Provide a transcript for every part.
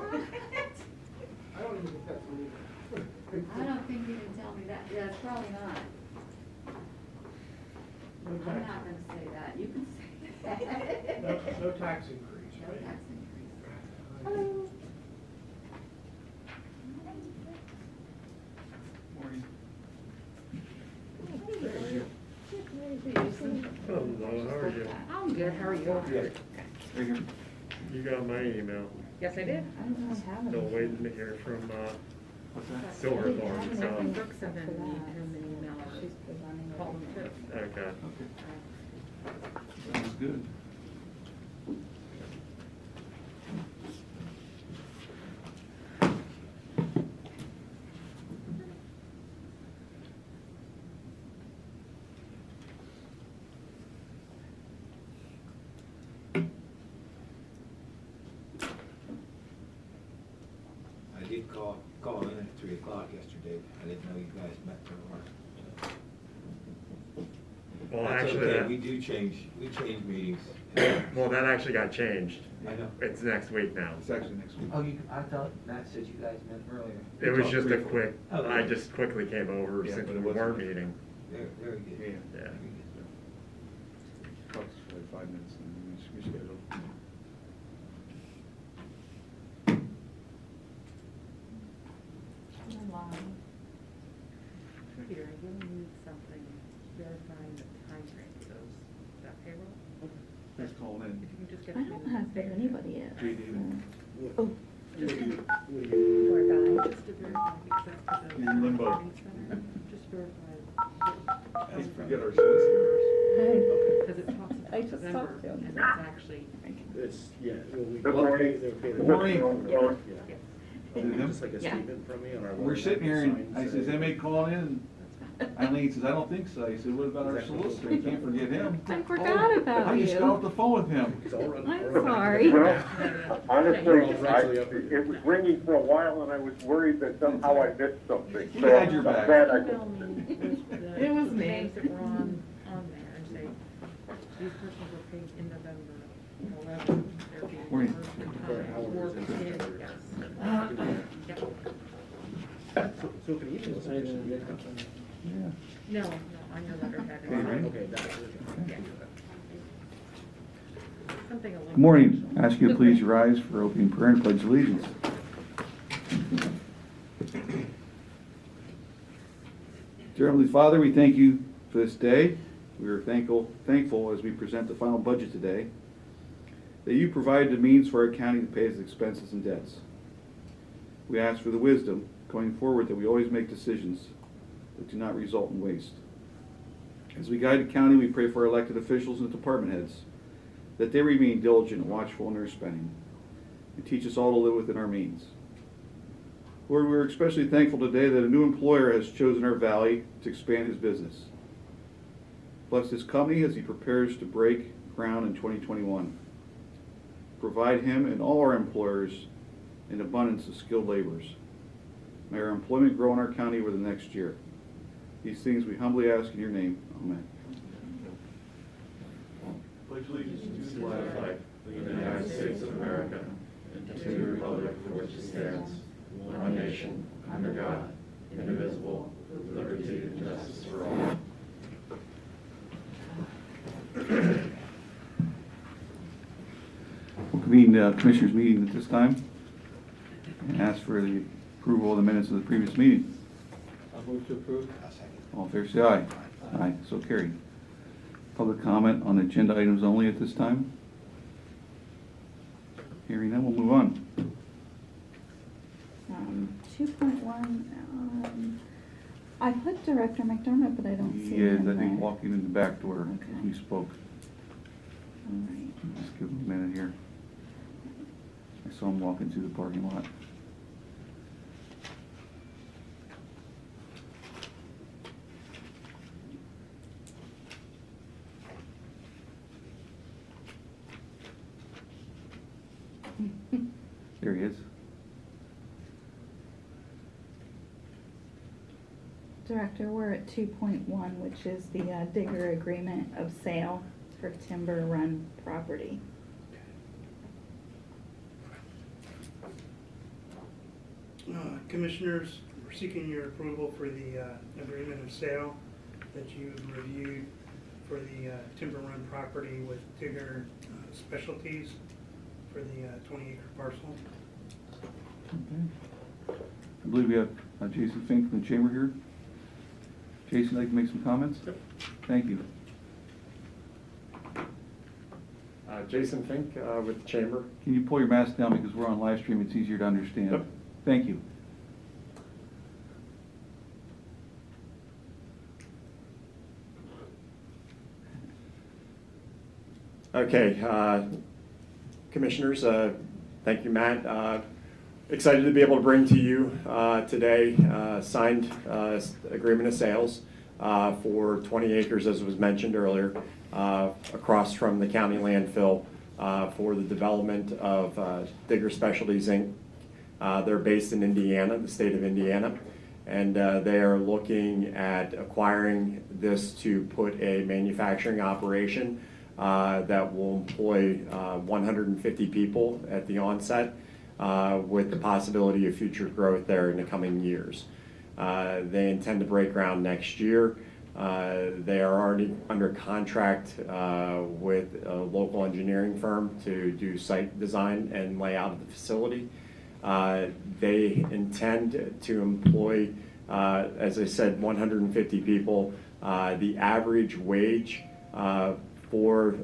I don't even think that's legal. I don't think you can tell me that. Yeah, it's probably not. No I'm tax, not gonna say that. You can say that. no tax increase, No right? tax increase. Hello. Morning. Hello, how are you? I'm good, how are you? Right here. You got my email. Yes, I did. Still waiting to hear from, What's that? Silverthorne, I so, think Brooke sent him an email or called him too. okay. Okay. Sounds good. I did call in at 3 o'clock yesterday. I didn't know you guys met for work. Well, That's actually, okay. We change meetings. well, that actually got changed. I know. It's next week now. It's actually next week. Oh, I thought Matt said you guys met earlier. It was just a quick, Oh, I just quickly came over Yeah, since but we it wasn't- weren't meeting. Very good. Yeah. Yeah. Very good. Talks for like 5 minutes and then we reschedule. Peter, I really need something verifying the time frame for those, that payroll. Thanks for calling If in. you can just get I me don't the have figure. anybody yet. JD. Oh, Just to verify, because that's the. You're in limbo. Just verify. Hey, forget our solicitors. hey. Because it talks I about just November, talked to him. and that's actually, It's, yeah, well, we. Good morning. They're paid. Good morning. Yeah. Them? Just like a Yeah. statement from me on our. We're sitting here and I says, anybody calling in? That's Eileen says, I don't think so. I said, what about our solicitor? You can't forget him. I forgot about I just got off you. the phone with him. It's all run- I'm all run- sorry. Well, We're honestly, all actually up here. it was ringing for a while and I was worried that somehow I missed something. We had your back. I'm glad I email me with the It was me. names that were on there and say, these persons were paid in November, however, they're being Morning. reversed in time, or paid, yes. Yep. So can you just say that? Yeah. No, on your letterhead. Okay, right. Okay, that's it. Yeah. Something a little. Good morning. Ask you to please rise for opening prayer and pledge allegiance. Dear Heavenly Father, we thank you for this day. We are thankful as we present the final budget today, that you provided the means for our county to pay its expenses and debts. We ask for the wisdom going forward that we always make decisions that do not result in waste. As we guide the county, we pray for our elected officials and department heads, that they remain diligent and watchful in their spending, and teach us all to live within our means. Lord, we're especially thankful today that a new employer has chosen our valley to expand his business. Bless his company as he prepares to break ground in 2021. Provide him and all our employers an abundance of skilled laborers. May our employment grow in our county over the next year. These things we humbly ask in your name. Amen. Pledge allegiance To the flag of the United States of America, and to the republic for which it stands, one nation, under God, indivisible, with liberty and justice for all. We'll convene Commissioners' meeting at this time and ask for the approval of the minutes of the previous meeting. I'll move to approve. All in favor, say aye. Aye, so carried. Public comment on agenda items only at this time. Hearing none, we'll move on. 2.1, I put Director McDermott, but I don't see He is, him I think, there. walking in the back door as Okay. we spoke. All right. Just give him a minute here. I saw him walking through the parking lot. There he is. Director, we're at 2.1, which is the digger agreement of sale for Timber Run property. Commissioners, we're seeking your approval for the agreement of sale that you reviewed for the Timber Run property with Tigger Specialties for the 20-acre parcel. Okay. I believe we have Jason Fink from the Chamber here. Jason, like to make some comments? Yep. Thank you. Jason Fink with the Chamber. Can you pull your mask down because we're on live stream, it's easier to understand. Yep. Thank you. Okay, Commissioners, thank you, Matt. Excited to be able to bring to you today signed agreement of sales for 20 acres, as was mentioned earlier, across from the county landfill for the development of Digger Specialties, Inc. They're based in Indiana, the state of Indiana, and they are looking at acquiring this to put a manufacturing operation that will employ 150 people at the onset, with the possibility of future growth there in the coming years. They intend to break ground next year. They are already under contract with a local engineering firm to do site design and layout of the facility. They intend to employ, as I said, 150 people. The average wage for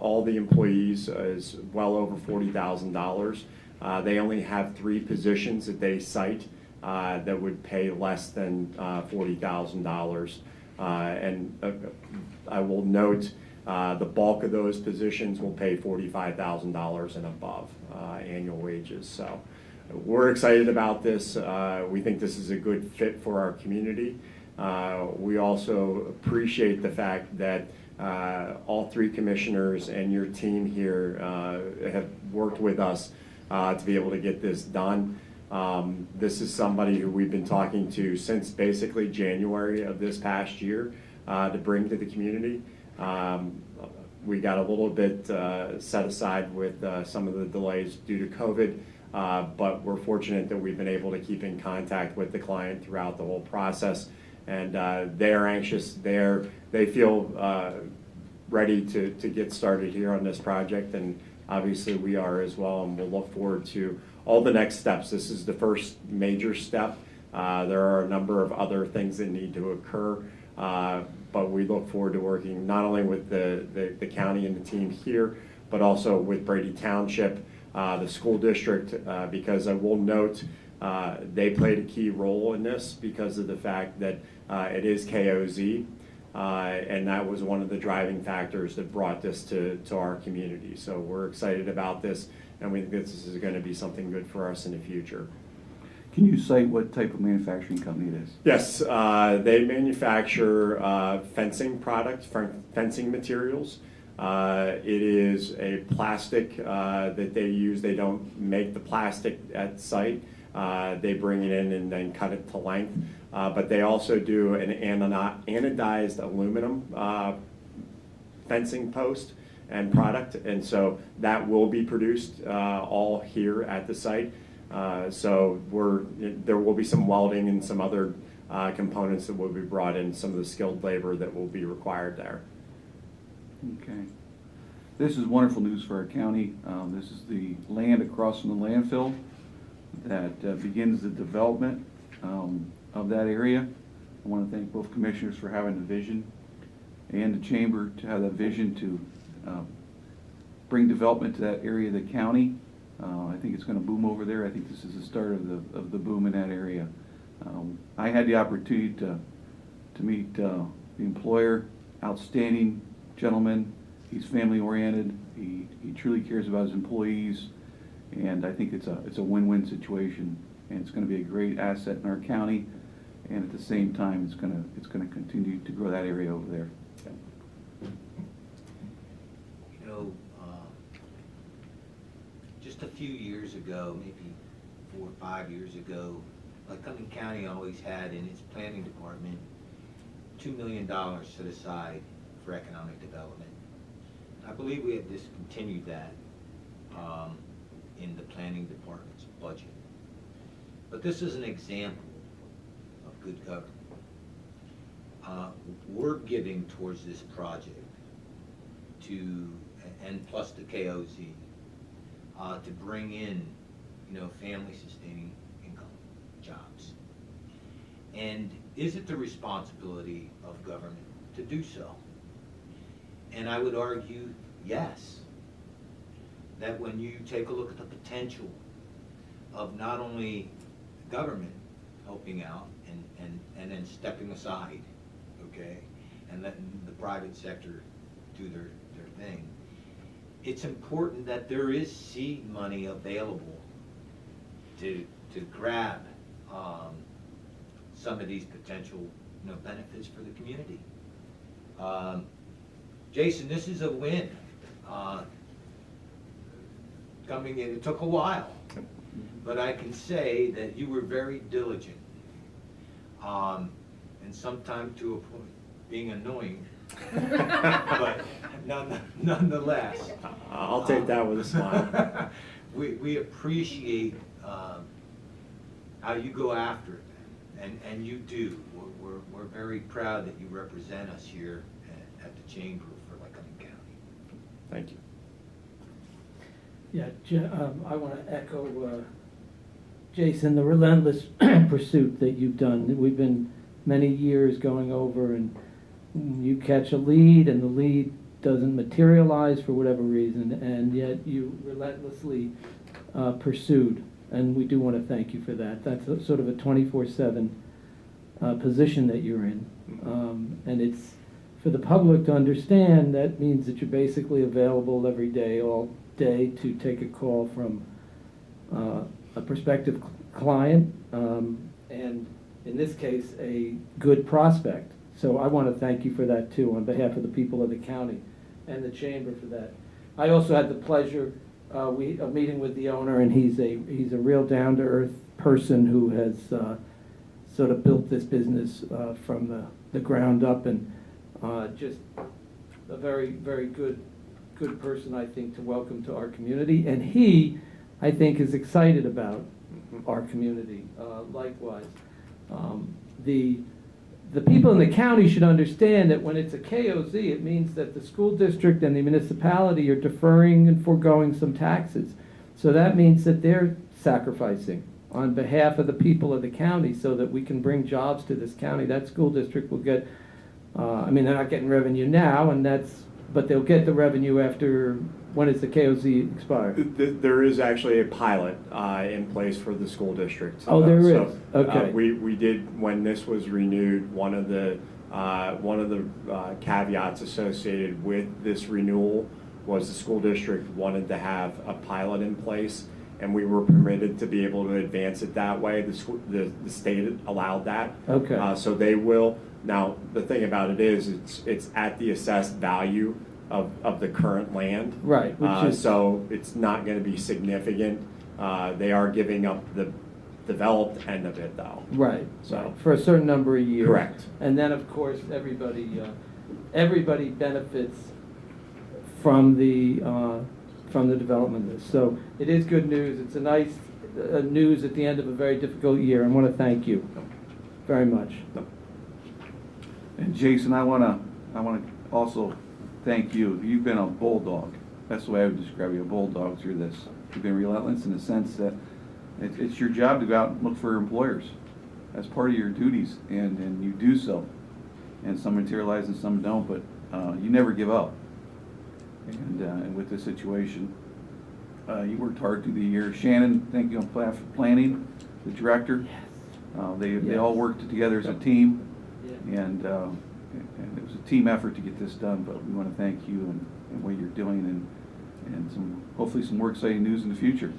all the employees is well over $40,000. They only have 3 positions that they cite that would pay less than $40,000. And I will note the bulk of those positions will pay $45,000 and above annual wages. So we're excited about this. We think this is a good fit for our community. We also appreciate the fact that all 3 commissioners and your team here have worked with us to be able to get this done. This is somebody who we've been talking to since basically January of this past year to bring to the community. We got a little bit set aside with some of the delays due to COVID, but we're fortunate that we've been able to keep in contact with the client throughout the whole process. And they're anxious. They feel ready to get started here on this project, and obviously we are as well, and we'll look forward to all the next steps. This is the first major step. There are a number of other things that need to occur, but we look forward to working not only with the county and the team here, but also with Brady Township, the school district, because I will note they played a key role in this because of the fact that it is KOZ, and that was one of the driving factors that brought this to our community. So we're excited about this, and we think this is going to be something good for us in the future. Can you cite what type of manufacturing company it is? Yes, they manufacture fencing products, fencing materials. It is a plastic that they use. They don't make the plastic at site. They bring it in and then cut it to length. But they also do an anodized aluminum fencing post and product. And so that will be produced all here at the site. So there will be some welding and some other components that will be brought in, some of the skilled labor that will be required there. Okay. This is wonderful news for our county. This is the land across from the landfill that begins the development of that area. I want to thank both commissioners for having the vision, and the chamber to have that vision to bring development to that area of the county. I think it's going to boom over there. I think this is the start of the boom in that area. I had the opportunity to meet the employer, outstanding gentleman. He's family oriented. He truly cares about his employees, and I think it's a win-win situation. And it's going to be a great asset in our county, and at the same time, it's going to continue to grow that area over there. You know, just a few years ago, maybe 4 or 5 years ago, Lycoming County always had in its planning department $2 million set aside for economic development. I believe we have discontinued that in the planning department's budget. but this is an example of good government. We're giving towards this project and plus the KOZ, to bring in, family sustaining income jobs. And is it the responsibility of government to do so? And I would argue, yes. That when you take a look at the potential of not only government helping out and then stepping aside, okay, and letting the private sector do their thing, it's important that there is seed money available to grab some of these potential benefits for the community. Jason, this is a win. Coming in, it took a while, but I can say that you were very diligent, and sometimes to a point being annoying, but nonetheless. I'll take that with a smile. We appreciate how you go after it, and you do. We're very proud that you represent us here at the Chamber for Lycoming County. Thank you. Yeah, I want to echo Jason, the relentless pursuit that you've done. We've been many years going over, and you catch a lead, and the lead doesn't materialize for whatever reason, and yet you relentlessly pursued, and we do want to thank you for that. That's sort of a 24/7 position that you're in, and it's for the public to understand. That means that you're basically available every day, all day, to take a call from a prospective client, and in this case, a good prospect. So I want to thank you for that too, on behalf of the people of the county and the chamber for that. I also had the pleasure of meeting with the owner, and he's a real down-to-earth person who has sort of built this business from the ground up, and just a very, very good person, I think, to welcome to our community. And he, I think, is excited about our community. Likewise, the people in the county should understand that when it's a KOZ, it means that the school district and the municipality are deferring and foregoing some taxes. So that means that they're sacrificing on behalf of the people of the county so that we can bring jobs to this county. That school district will get, I mean, they're not getting revenue now, but they'll get the revenue after, when does the KOZ expire? There is actually a pilot in place for the school district. Oh, there is? So, Okay. We did, when this was renewed, one of the caveats associated with this renewal was the school district wanted to have a pilot in place, and we were permitted to be able to advance it that way. The state allowed that. Okay. So they will. Now, the thing about it is, it's at the assessed value of the current land. Right. So it's not going to be significant. They are giving up the developed end of it, though. Right. So Right. For a certain number of years. Correct. And then, of course, everybody benefits from the development of this. So it is good news. It's a nice news at the end of a very difficult year. I want to thank you very much. And Jason, I want to also thank you. You've been a bulldog. That's the way I would describe you, a bulldog through this. You've been relentless in the sense that it's your job to go out and look for employers. That's part of your duties, and you do so. And some materialize and some don't, but you never give up. And with this situation, you worked hard through the year. Shannon, thank you for planning, the director. They all worked together as a team. And it was a team effort to get this done, but we want to thank you and what you're doing, and hopefully some more exciting news in the future.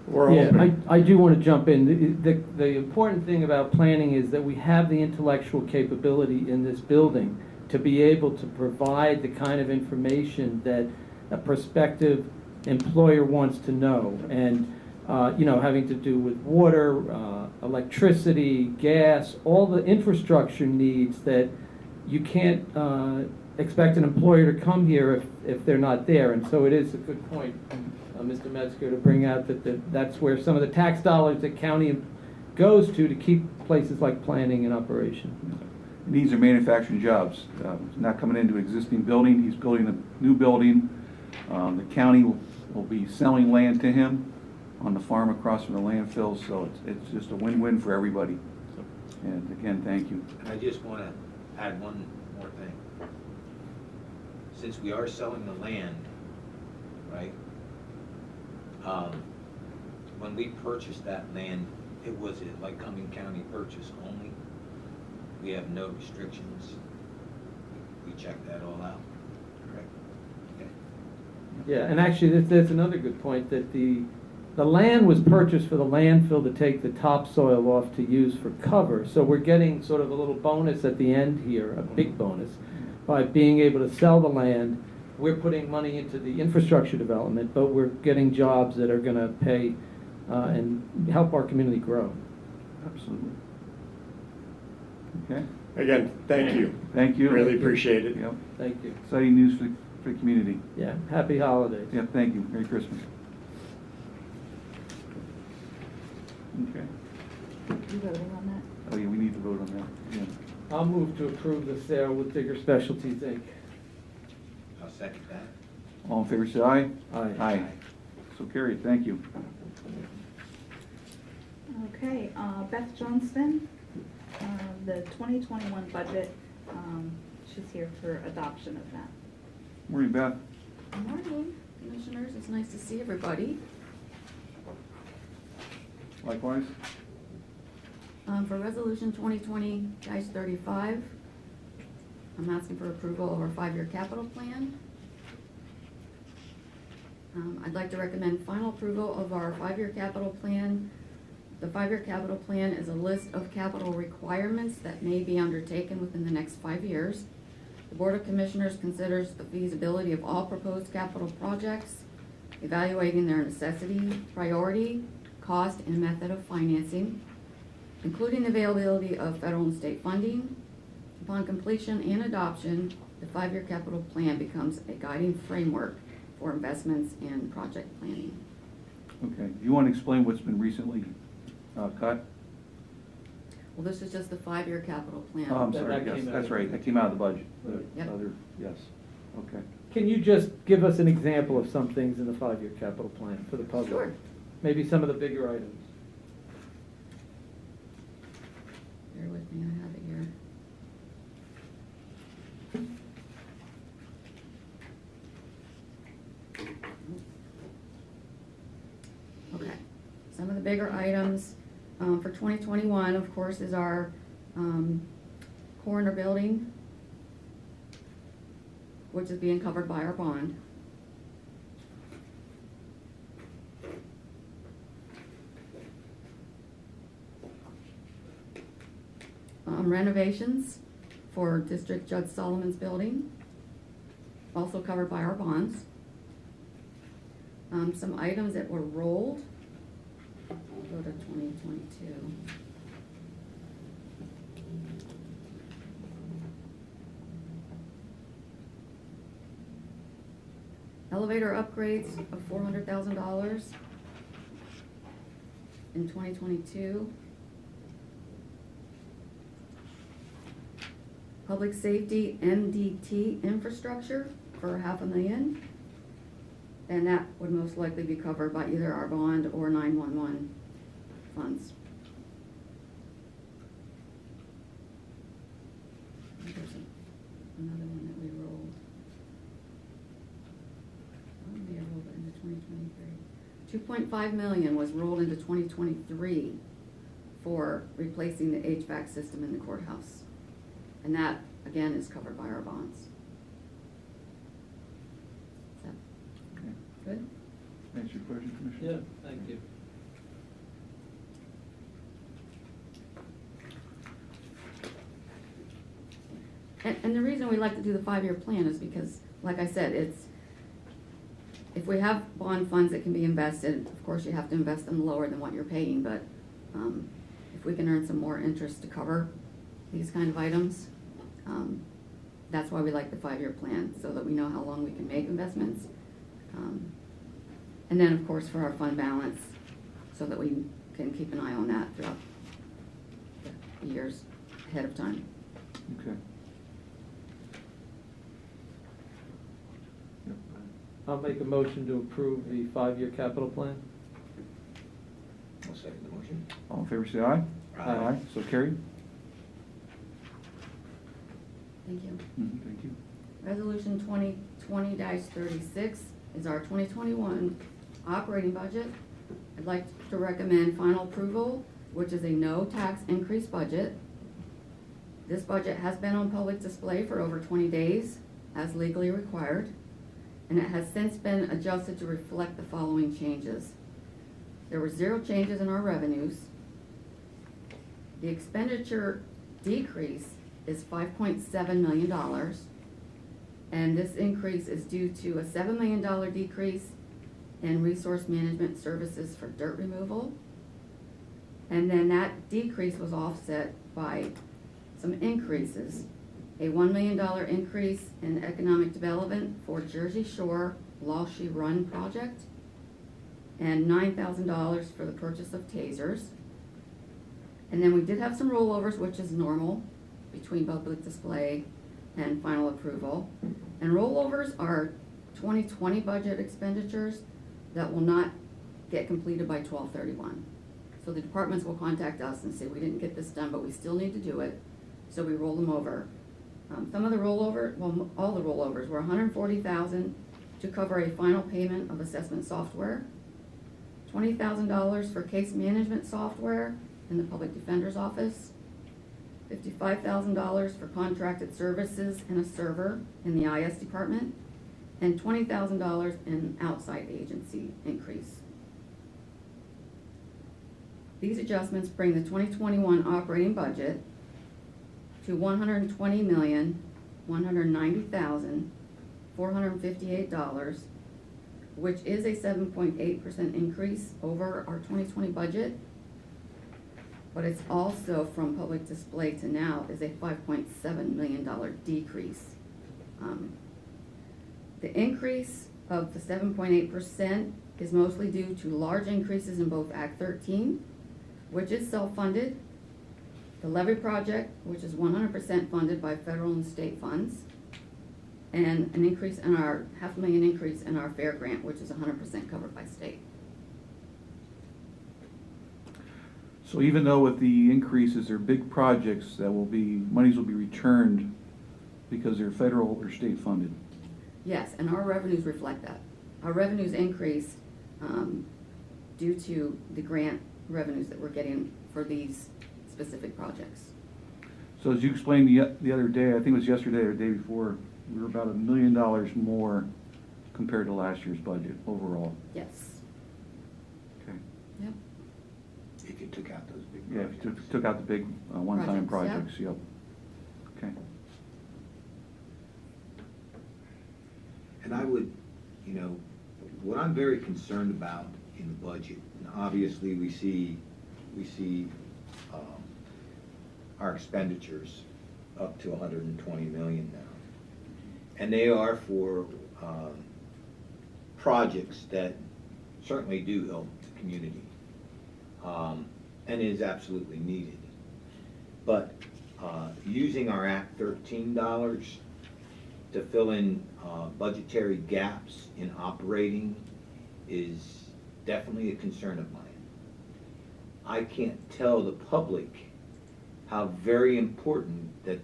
I do want to jump in. The important thing about planning is that we have the intellectual capability in this building to be able to provide the kind of information that a prospective employer wants to know, and having to do with water, electricity, gas, all the infrastructure needs that you can't expect an employer to come here if they're not there. And so it is a good point, Mr. Metzger, to bring out that that's where some of the tax dollars that county goes to keep places like planning in operation. These are manufacturing jobs. He's not coming into an existing building, he's building a new building. The county will be selling land to him on the farm across from the landfill, so it's just a win-win for everybody. And again, thank you. And I just want to add one more thing. Since we are selling the land, right? When we purchased that land, it was a Lycoming County purchase only. We have no restrictions. We checked that all out, correct? Okay. Yeah, and actually, that's another good point, that the land was purchased for the landfill to take the topsoil off to use for cover. So we're getting sort of a little bonus at the end here, a big bonus, by being able to sell the land. We're putting money into the infrastructure development, but we're getting jobs that are going to pay and help our community grow. Absolutely. Okay, Again, thank you. thank you. Really appreciate it. Yep. Thank you. Exciting news for the community. Yeah, happy holidays. Yeah, thank you. Merry Christmas. Okay. You voting on that? Oh, yeah, we need to vote on that. Yeah. I'll move to approve the sale with Digger Specialties, Inc. I'll second that. All in favor, say aye. Aye. Aye. So carried. Thank you. Okay, Beth Johnston, the 2021 budget, she's here for adoption of that. Morning, Beth. Good morning, Commissioners. It's nice to see everybody. Likewise. For Resolution 2020-35, I'm asking for approval of our 5-year capital plan. I'd like to recommend final approval of our 5-year capital plan. The 5-year capital plan is a list of capital requirements that may be undertaken within the next 5 years. The Board of Commissioners considers the feasibility of all proposed capital projects, evaluating their necessity, priority, cost, and method of financing, including the availability of federal and state funding. Upon completion and adoption, the 5-year capital plan becomes a guiding framework for investments and project planning. Okay. Do you want to explain what's been recently cut? Well, this is just the 5-year capital plan. Oh, I'm That sorry. came Yes, out that's of- right. That came out of the budget. The Yep. other, yes. Okay. Can you just give us an example of some things in the 5-year capital plan for the public? Sure. Maybe some of the bigger items. Bear with me, I have it here. Okay, some of the bigger items for 2021, of course, is our coroner building, which is being covered by our bond. Renovations for District Judge Solomon's building, also covered by our bonds. Some items that were rolled, I'll go to 2022. Elevator upgrades of $400,000 in 2022. Public safety MDT infrastructure for $500,000. And that would most likely be covered by either our bond or 911 funds. There's another one that we rolled. Oh, maybe I rolled it into 2023. $2.5 million was rolled into 2023 for replacing the HVAC system in the courthouse. And that, again, is covered by our bonds. Is that Okay. good? Answer your question, Commissioner? Yeah, thank you. And the reason we like to do the 5-year plan is because, like I said, if we have bond funds that can be invested, of course you have to invest them lower than what you're paying, but if we can earn some more interest to cover these kind of items, that's why we like the 5-year plan, so that we know how long we can make investments. And then, of course, for our fund balance, so that we can keep an eye on that throughout years ahead of time. Okay. Yep. I'll make a motion to approve the 5-year capital plan. I'll second the motion. All in favor, say aye. Aye. So carried. Thank you. Thank you. Resolution 2020-36 is our 2021 operating budget. I'd like to recommend final approval, which is a no tax increase budget. This budget has been on public display for over 20 days as legally required, and it has since been adjusted to reflect the following changes. There were 0 changes in our revenues. The expenditure decrease is $5.7 million, and this increase is due to a $7 million decrease in resource management services for dirt removal. And then that decrease was offset by some increases. A $1 million increase in economic development for Jersey Shore Lashy Run project, and $9,000 for the purchase of tasers. And then we did have some rollovers, which is normal between public display and final approval. And rollovers are 2020 budget expenditures that will not get completed by 12/31. So the departments will contact us and say, we didn't get this done, but we still need to do it. So we roll them over. Some of the rollover, well, all the rollovers were $140,000 to cover a final payment of assessment software, $20,000 for case management software in the public defender's office, $55,000 for contracted services and a server in the IS department, and $20,000 in outside agency increase. These adjustments bring the 2021 operating budget to $120,190,458, which is a 7.8% increase over our 2020 budget. But it's also, from public display to now, is a $5.7 million decrease. The increase of the 7.8% is mostly due to large increases in both Act 13, which is self-funded, the levy project, which is 100% funded by federal and state funds, and an increase in our $500,000 increase in our fair grant, which is 100% covered by state. So even though with the increases, they're big projects that will be, monies will be returned because they're federal or state funded. Yes, and our revenues reflect that. Our revenues increased due to the grant revenues that we're getting for these specific projects. So as you explained the other day, I think it was yesterday or the day before, we were about $1 million more compared to last year's budget overall. Yes. Okay. Yep. If you took out those big Yeah, projects. if you took out the big one-time Projects, projects, yep. Okay. And I would, what I'm very concerned about in the budget, and obviously we see our expenditures up to 120 million now. And they are for projects that certainly do help the community, and is absolutely needed. But using our Act 13 dollars to fill in budgetary gaps in operating is definitely a concern of mine. I can't tell the public how very important that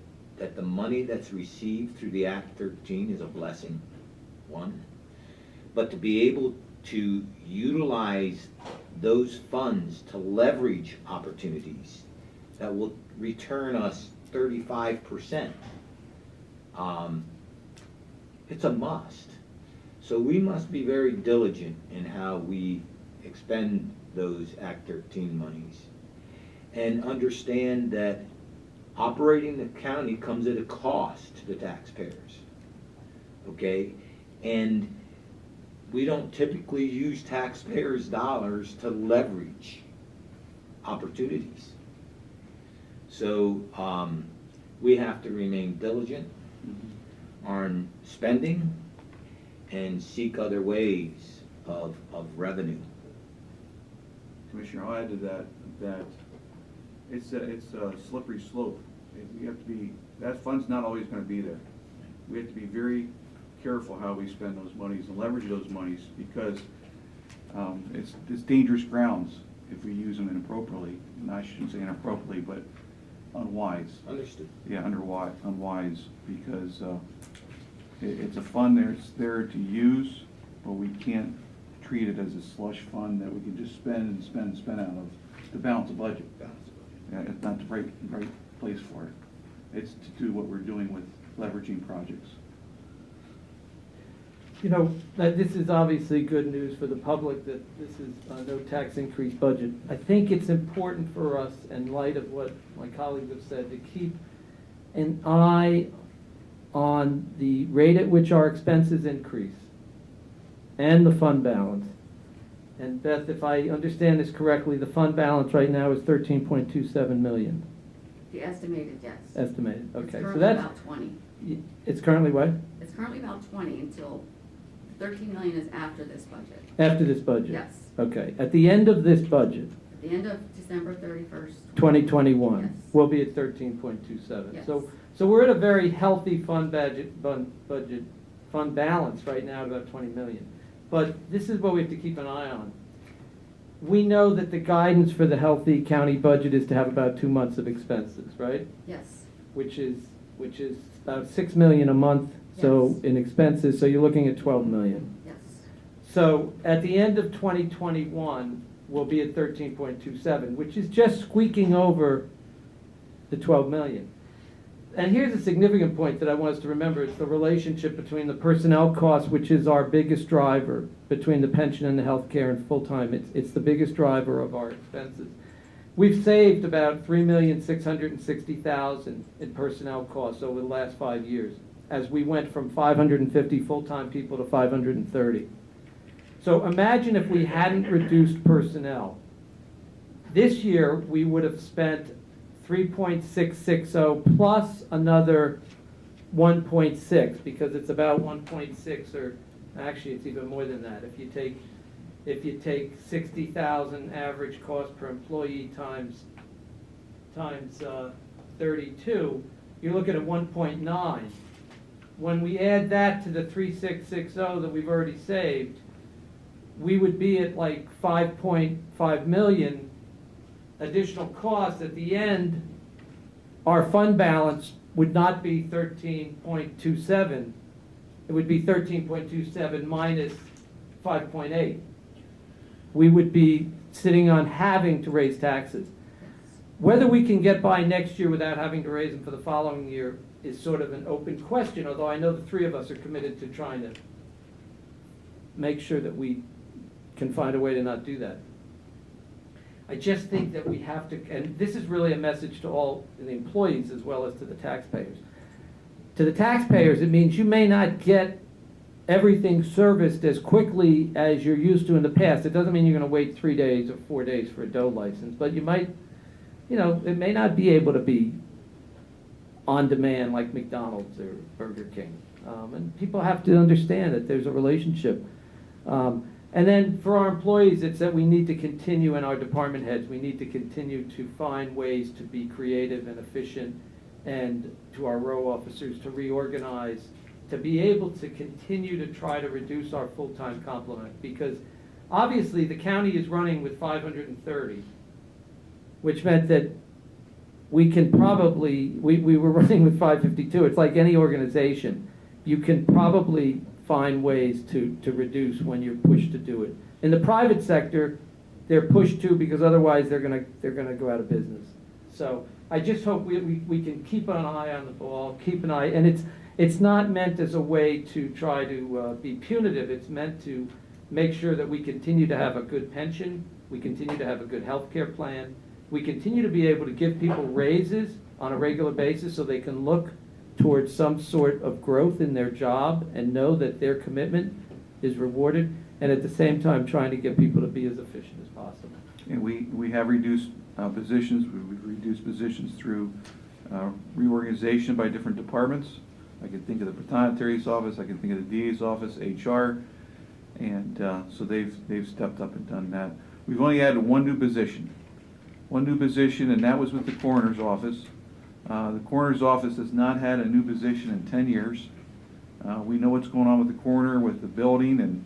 the money that's received through the Act 13 is a blessing, one, but to be able to utilize those funds to leverage opportunities that will return us 35%. It's a must. So we must be very diligent in how we expend those Act 13 monies and understand that operating the county comes at a cost to the taxpayers, okay? And we don't typically use taxpayers' dollars to leverage opportunities. So we have to remain diligent on spending and seek other ways of revenue. Commissioner, I'll add to that it's a slippery slope. We have to be, that fund's not always gonna be there. We have to be very careful how we spend those monies and leverage those monies, because it's dangerous grounds if we use them inappropriately. And I shouldn't say inappropriately, but unwise. Understood. Yeah, unwise, because it's a fund that's there to use, but we can't treat it as a slush fund that we can just spend and spend and spend out of to balance a budget. Yeah, it's not the right place for it. It's to do what we're doing with leveraging projects. You know, this is obviously good news for the public that this is a no tax increase budget. I think it's important for us, in light of what my colleagues have said, to keep an eye on the rate at which our expenses increase and the fund balance. And Beth, if I understand this correctly, the fund balance right now is 13.27 million. The estimated, yes. Estimated, It's okay. So currently that's, about 20. it's currently what? It's currently about 20 until 13 million is after this budget. After this budget? Yes. Okay. At the end of this budget, At the end of December 31st. 2021, Yes. we'll be at 13.27. Yes. So we're at a very healthy fund balance right now, at about 20 million. But this is what we have to keep an eye on. We know that the guidance for the healthy county budget is to have about 2 months of expenses, right? Yes. Which is about 6 million a month, so Yes. in expenses, so you're looking at 12 million. Yes. So at the end of 2021, we'll be at 13.27, which is just squeaking over the 12 million. And here's a significant point that I want us to remember. It's the relationship between the personnel costs, which is our biggest driver, between the pension and the health care and full-time. It's the biggest driver of our expenses. We've saved about $3,660,000 in personnel costs over the last 5 years, as we went from 550 full-time people to 530. So imagine if we hadn't reduced personnel. This year, we would have spent 3.660 plus another 1.6, because it's about 1.6, or actually it's even more than that. If you take 60,000 average cost per employee times 32, you're looking at 1.9. When we add that to the 3,660 that we've already saved, we would be at like 5.5 million additional costs. At the end, our fund balance would not be 13.27. It would be 13.27 minus 5.8. We would be sitting on having to raise taxes. Whether we can get by next year without having to raise them for the following year is sort of an open question, although I know the three of us are committed to trying to make sure that we can find a way to not do that. I just think that we have to, and this is really a message to all the employees as well as to the taxpayers. To the taxpayers, it means you may not get everything serviced as quickly as you're used to in the past. It doesn't mean you're going to wait 3 days or 4 days for a dough license, but you might, it may not be able to be on demand like McDonald's or Burger King. And people have to understand that there's a relationship. And then for our employees, it's that we need to continue, and our department heads, we need to continue to find ways to be creative and efficient, and to our row officers to reorganize, to be able to continue to try to reduce our full-time complement. Because obviously the county is running with 530, which meant that we can probably, we were running with 552. It's like any organization. You can probably find ways to reduce when you're pushed to do it. In the private sector, they're pushed to, because otherwise they're gonna go out of business. So I just hope we can keep an eye on the ball, keep an eye, and it's not meant as a way to try to be punitive. It's meant to make sure that we continue to have a good pension, we continue to have a good health care plan, we continue to be able to give people raises on a regular basis so they can look towards some sort of growth in their job and know that their commitment is rewarded, and at the same time trying to get people to be as efficient as possible. And we have reduced positions. We've reduced positions through reorganization by different departments. I can think of the Patonetary's office, I can think of the DA's office, HR, and so they've stepped up and done that. We've only added one new position one new position, and that was with the coroner's office. The coroner's office has not had a new position in 10 years. We know what's going on with the coroner, with the building,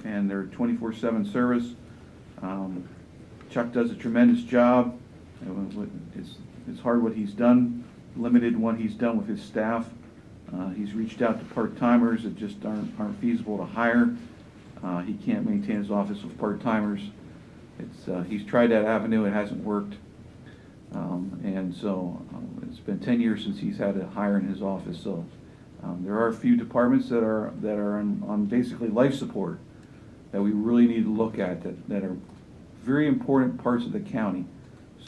and their 24/7 service. Chuck does a tremendous job. It's hard what he's done, limited what he's done with his staff. He's reached out to part-timers that just aren't feasible to hire. He can't maintain his office with part-timers. He's tried that avenue, it hasn't worked. And so it's been 10 years since he's had a hire in his office. So there are a few departments that are on basically life support that we really need to look at that are very important parts of the county.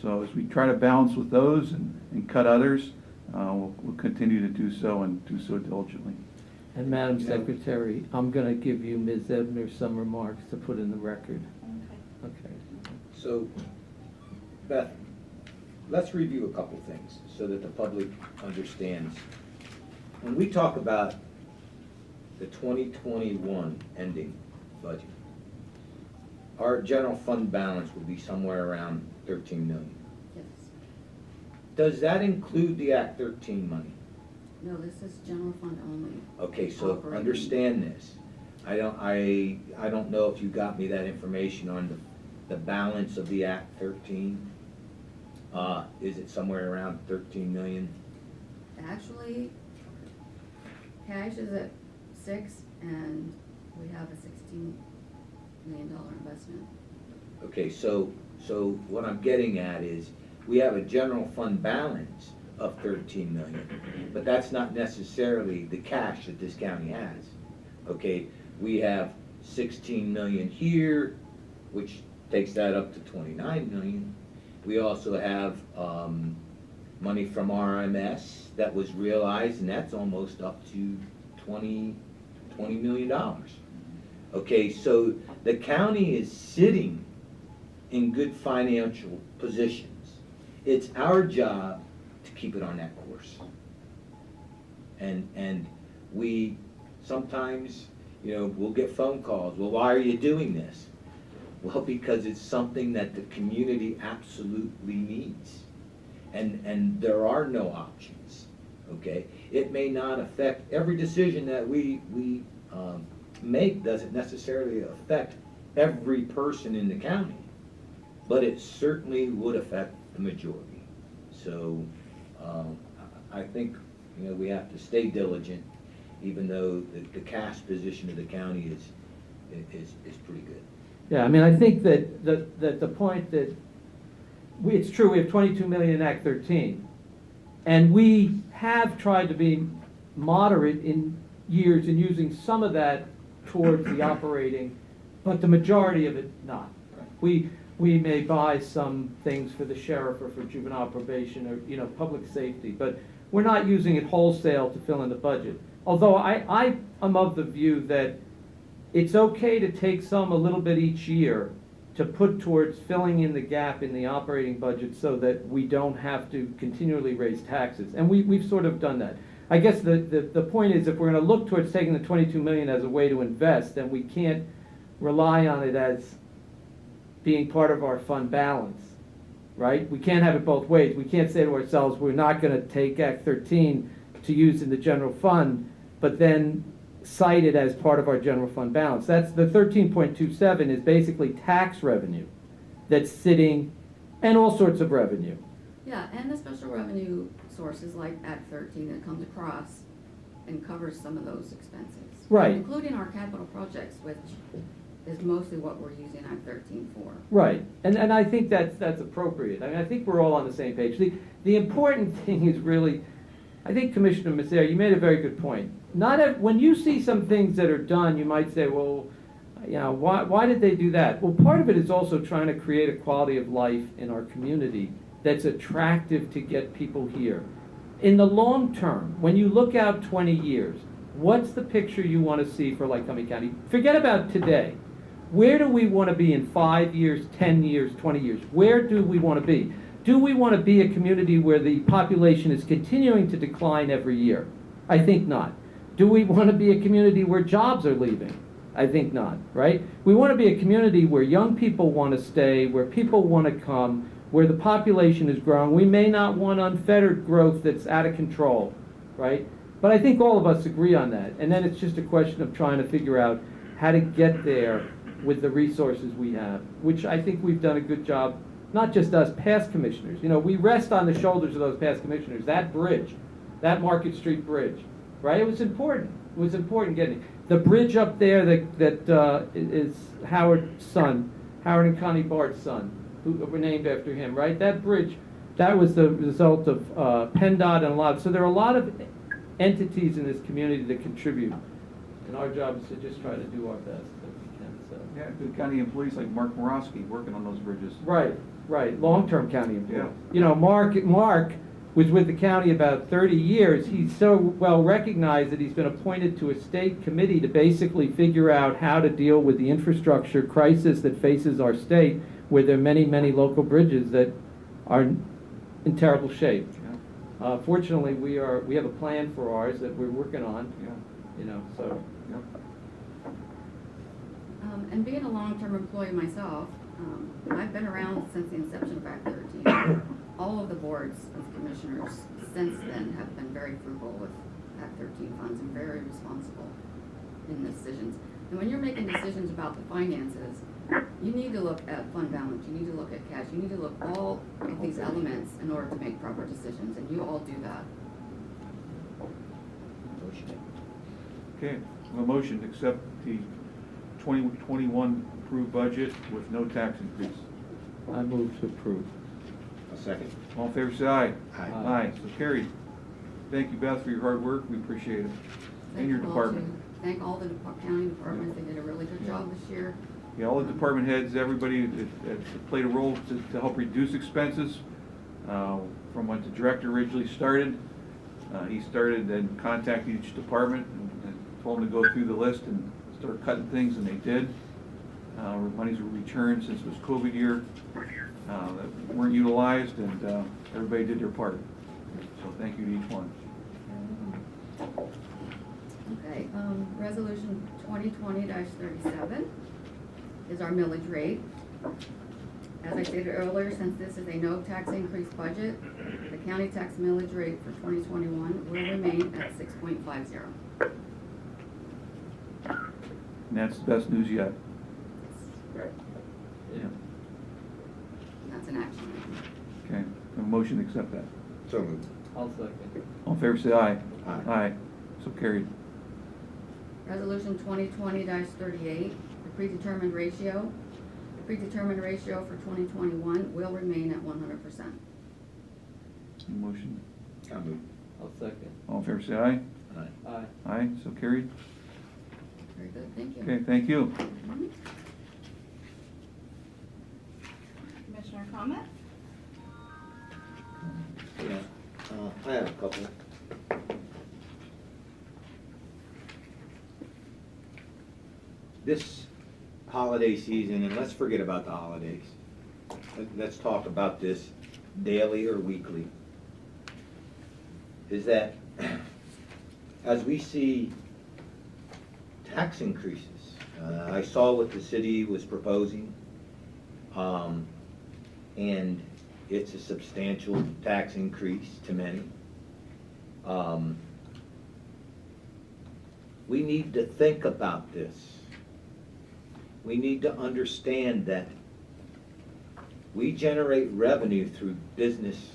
So as we try to balance with those and cut others, we'll continue to do so and do so diligently. And Madam Secretary, I'm going to give you Ms. Ebner some remarks to put in the record. Okay. So, Beth, let's review a couple things so that the public understands. When we talk about the 2021 ending budget, our general fund balance will be somewhere around 13 million. Yes. Does that include the Act 13 money? No, this is general fund only. Okay, so Operating. understand this. I don't know if you got me that information on the balance of the Act 13. Is it somewhere around 13 million? Actually, cash is at 6, and we have a $16 million investment. Okay, so what I'm getting at is, we have a general fund balance of 13 million, but that's not necessarily the cash that this county has. Okay, we have 16 million here, which takes that up to 29 million. We also have money from RMS that was realized, and that's almost up to $20 million. Okay, so the county is sitting in good financial positions. It's our job to keep it on that course. And we sometimes, we'll get phone calls. Well, why are you doing this? Well, because it's something that the community absolutely needs. And there are no options, okay? It may not affect, every decision that we make doesn't necessarily affect every person in the county, but it certainly would affect the majority. So I think we have to stay diligent, even though the cash position of the county is pretty good. Yeah, I mean, I think that the point that it's true, we have 22 million in Act 13, and we have tried to be moderate in years in using some of that towards the operating, but the majority of it not. We may buy some things for the sheriff or for juvenile probation or public safety, but we're not using it wholesale to fill in the budget. Although I am of the view that it's okay to take some a little bit each year to put towards filling in the gap in the operating budget so that we don't have to continually raise taxes. And we've sort of done that. I guess the point is, if we're going to look towards taking the 22 million as a way to invest, then we can't rely on it as being part of our fund balance, right? We can't have it both ways. We can't say to ourselves, we're not going to take Act 13 to use in the general fund, but then cite it as part of our general fund balance. That's the 13.27 is basically tax revenue that's sitting, and all sorts of revenue. Yeah, and the special revenue sources like Act 13 that comes across and covers some of those expenses. Right. Including our capital projects, which is mostly what we're using Act 13 for. Right, and I think that's appropriate. I mean, I think we're all on the same page. The important thing is really, I think Commissioner Massera, you made a very good point. When you see some things that are done, you might say, well, why did they do that? Well, part of it is also trying to create a quality of life in our community that's attractive to get people here. In the long term, when you look out 20 years, what's the picture you want to see for Lycoming County? Forget about today. Where do we want to be in 5 years, 10 years, 20 years? Where do we want to be? Do we want to be a community where the population is continuing to decline every year? I think not. Do we want to be a community where jobs are leaving? I think not, right? We want to be a community where young people want to stay, where people want to come, where the population is growing. We may not want unfettered growth that's out of control, right? But I think all of us agree on that. And then it's just a question of trying to figure out how to get there with the resources we have, which I think we've done a good job, not just us, past commissioners. You know, we rest on the shoulders of those past commissioners. That bridge, that Market Street Bridge, right? It was important. It was important getting it. The bridge up there that is Howard's son, Howard and Connie Bart's son, who were named after him, right? That bridge, that was the result of PennDOT and a lot. So there are a lot of entities in this community that contribute, and our job is to just try to do our best that we can. So. Yeah, good county employees like Mark Morosky working on those bridges. Right. Long-term county employee. Yeah. You know, Mark was with the county about 30 years. He's so well recognized that he's been appointed to a state committee to basically figure out how to deal with the infrastructure crisis that faces our state, where there are many, many local bridges that are in terrible shape. Yeah. Fortunately, we have a plan for ours that we're working on. Yeah. You know, so. Yep. And being a long-term employee myself, I've been around since the inception of Act 13. All of the boards of commissioners since then have been very frugal with Act 13 funds and very responsible in decisions. And when you're making decisions about the finances, you need to look at fund balance, you need to look at cash, you need to look at all of these elements in order to make proper decisions, and you all do that. Okay, a motion to accept the 2021 approved budget with no tax increase. I move to approve. A second. All in favor, say aye. Aye. Aye, so carried. Thank you, Beth, for your hard work. We appreciate it. And your Thank you all department. to- Thank all the county departments, they did a really good job this year. Yeah, all the department heads, everybody that played a role to help reduce expenses. From when the director originally started, he started and contacted each department and told them to go through the list and start cutting things, and they did. Monies were returned since it was COVID year that weren't utilized, and everybody did their part. So thank you to each one. Okay, resolution 2020-37 is our millage rate. As I stated earlier, since this is a no tax increase budget, the county tax millage rate for 2021 will remain at 6.50. And that's the best news yet. Right. Yeah. That's an action item. Okay, a motion to accept that. So moved. I'll second. All in favor, say aye. Aye. Aye, so carried. Resolution 2020-38, the predetermined ratio. The predetermined ratio for 2021 will remain at 100%. Motion. So moved. I'll second. All in favor, say aye. Aye. Aye. Aye, so carried. Very good, thank you. Okay, thank you. Mhm. Commissioner comment? Yeah, I have a couple. This holiday season, and let's forget about the holidays. Let's talk about this daily or weekly. Is that as we see tax increases, I saw what the city was proposing, and it's a substantial tax increase to many. We need to think about this. We need to understand that we generate revenue through business,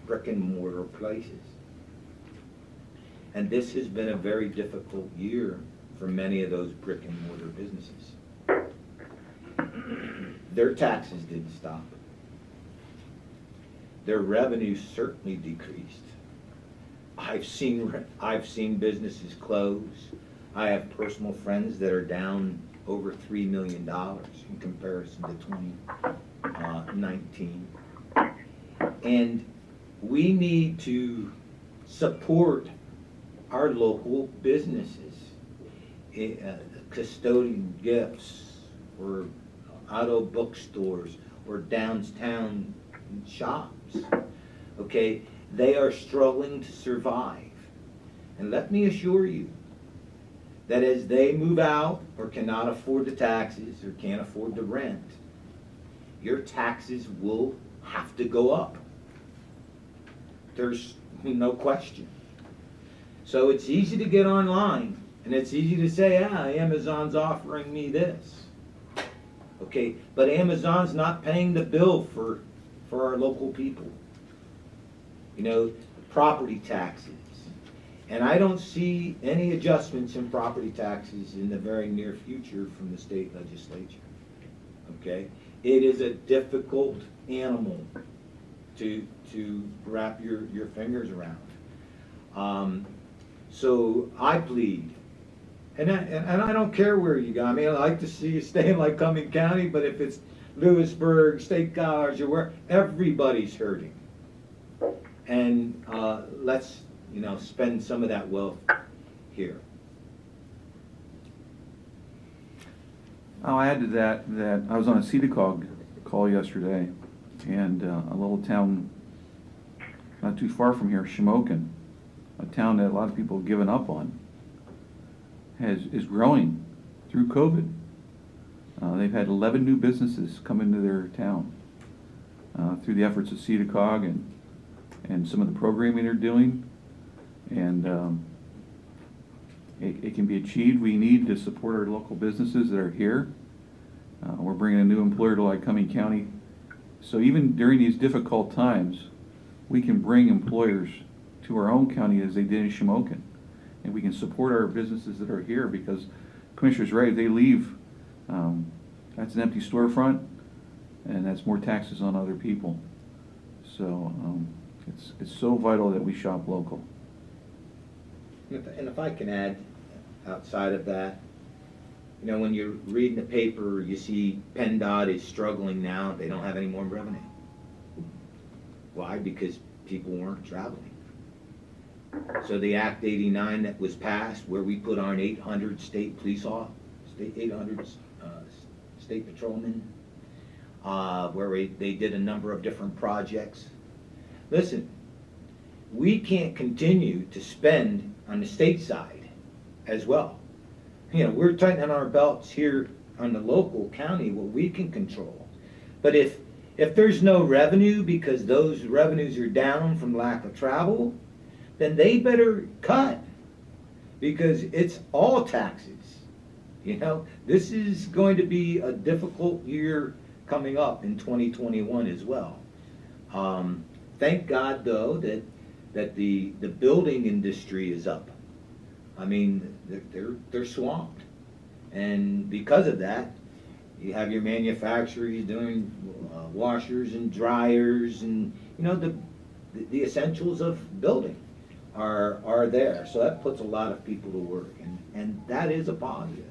brick and mortar places. And this has been a very difficult year for many of those brick and mortar businesses. Their taxes didn't stop. Their revenue certainly decreased. I've seen businesses close. I have personal friends that are down over $3 million in comparison to 2019. And we need to support our local businesses, custodian gifts, or auto bookstores, or downtown shops. Okay, they are struggling to survive. And let me assure you that as they move out or cannot afford the taxes or can't afford the rent, your taxes will have to go up. There's no question. So it's easy to get online, and it's easy to say, Amazon's offering me this. Okay, but Amazon's not paying the bill for our local people. You know, property taxes. And I don't see any adjustments in property taxes in the very near future from the state legislature. Okay? It is a difficult animal to wrap your fingers around. So I plead, and I don't care where you go. I mean, I like to see you stay in Lycoming County, but if it's Lewisburg, State College, or where, everybody's hurting. And let's, spend some of that wealth here. I'll add to that I was on a CEDACOG call yesterday, and a little town not too far from here, Shamokin, a town that a lot of people have given up on, is growing through COVID. They've had 11 new businesses come into their town through the efforts of CEDACOG and some of the programming they're doing. And it can be achieved. We need to support our local businesses that are here. We're bringing a new employer to Lycoming County. So even during these difficult times, we can bring employers to our own county as they did in Shamokin. And we can support our businesses that are here, because Commissioner's right, if they leave, that's an empty storefront, and that's more taxes on other people. So it's so vital that we shop local. And if I can add, outside of that, when you're reading the paper, you see PennDOT is struggling now. They don't have any more revenue. Why? Because people weren't traveling. So the Act 89 that was passed, where we put on 800 state police officers, 800 state patrolmen, where they did a number of different projects. Listen, we can't continue to spend on the state side as well. We're tightening our belts here on the local county, what we can control. But if there's no revenue because those revenues are down from lack of travel, then they better cut, because it's all taxes. This is going to be a difficult year coming up in 2021 as well. Thank God, though, that the building industry is up. I mean, they're swamped, and because of that, you have your manufacturers doing washers and dryers, and the essentials of building are there. So that puts a lot of people to work, and that is a positive.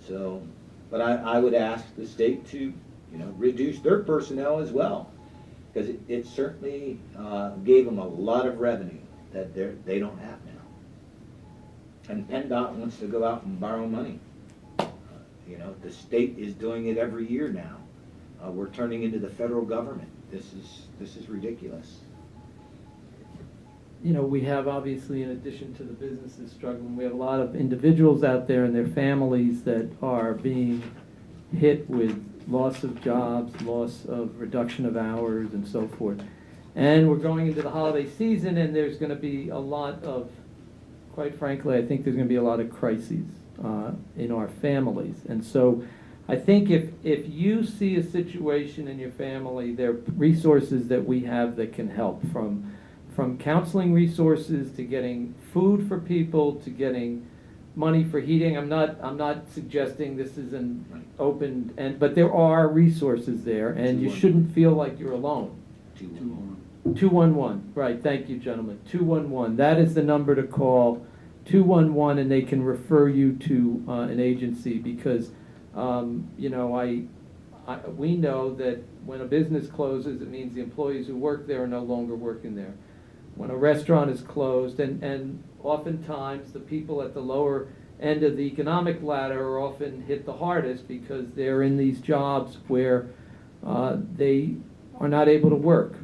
So, but I would ask the state to reduce their personnel as well, because it certainly gave them a lot of revenue that they don't have now. And PennDOT wants to go out and borrow money. The state is doing it every year now. We're turning into the federal government. This is ridiculous. We have, obviously, in addition to the businesses struggling, we have a lot of individuals out there and their families that are being hit with loss of jobs, loss of reduction of hours, and so forth. And we're going into the holiday season, and there's going to be a lot of, quite frankly, I think there's going to be a lot of crises in our families. And so I think if you see a situation in your family, there are resources that we have that can help, from counseling resources to getting food for people to getting money for heating. I'm not suggesting this is an open, but there are resources there, and you shouldn't feel like you're alone. 211. Right, thank you, gentlemen. 211. That is the number to call. 211, and they can refer you to an agency, because we know that when a business closes, it means the employees who work there are no longer working there. When a restaurant is closed, and oftentimes the people at the lower end of the economic ladder are often hit the hardest, because they're in these jobs where they are not able to work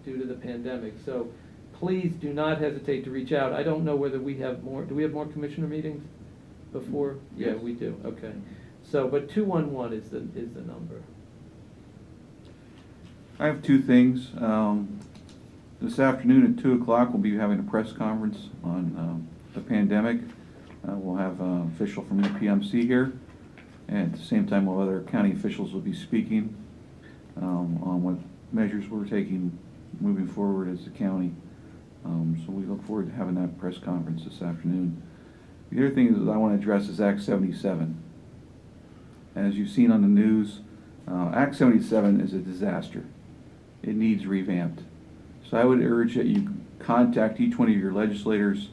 due to the pandemic. So please do not hesitate to reach out. I don't know whether we have more. Do we have more commissioner meetings before? Yes. Yeah, we do. Okay. So, but 211 is the number. I have two things. This afternoon at 2 o'clock, we'll be having a press conference on the pandemic. We'll have an official from the PMC here, and at the same time, other county officials will be speaking on what measures we're taking moving forward as a county. So we look forward to having that press conference this afternoon. The other thing that I want to address is Act 77. As you've seen on the news, Act 77 is a disaster. It needs revamped. So I would urge that you contact each one of your legislators.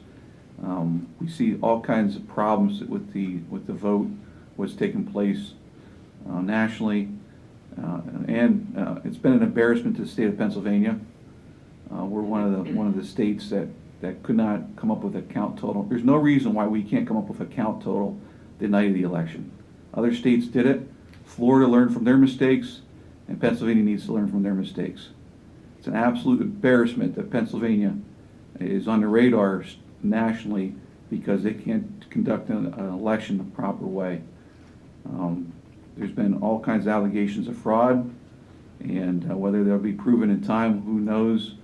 We see all kinds of problems with the vote, what's taken place nationally, and it's been an embarrassment to the state of Pennsylvania. We're one of the states that could not come up with a count total. There's no reason why we can't come up with a count total the night of the election. Other states did it. Florida learned from their mistakes, and Pennsylvania needs to learn from their mistakes. It's an absolute embarrassment that Pennsylvania is on the radar nationally because they can't conduct an election the proper way. There's been all kinds of allegations of fraud, and whether they'll be proven in time, who knows.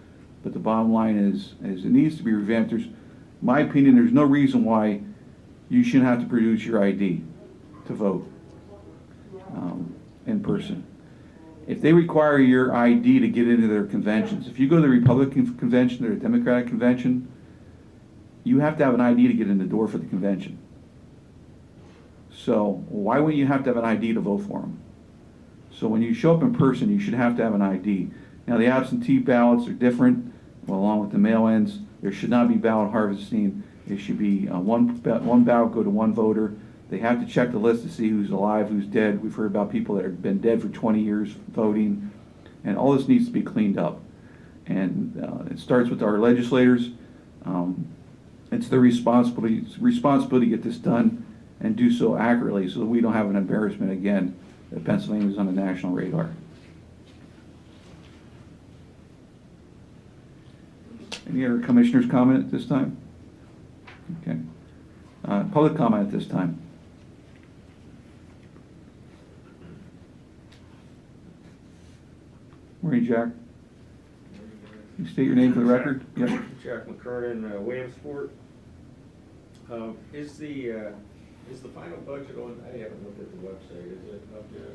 But the bottom line is it needs to be revamped. In my opinion, there's no reason why you shouldn't have to produce your ID to vote in person. If they require your ID to get into their conventions, if you go to the Republican convention or the Democratic convention, you have to have an ID to get in the door for the convention. So why wouldn't you have to have an ID to vote for them? So when you show up in person, you should have to have an ID. Now the absentee ballots are different, well, along with the mail-ins. There should not be ballot harvesting. It should be one ballot go to one voter. They have to check the list to see who's alive, who's dead. We've heard about people that have been dead for 20 years voting, and all this needs to be cleaned up. And it starts with our legislators. It's their responsibility to get this done and do so accurately so that we don't have an embarrassment again that Pennsylvania is on the national radar. Any other commissioners' comment at this time? Okay. Public comment at this time. Morning, Jack. You state your name for the record? Yep. Jack McKernan, Williamsport. Is the final budget on? I haven't looked at the website. Is it up yet? Or?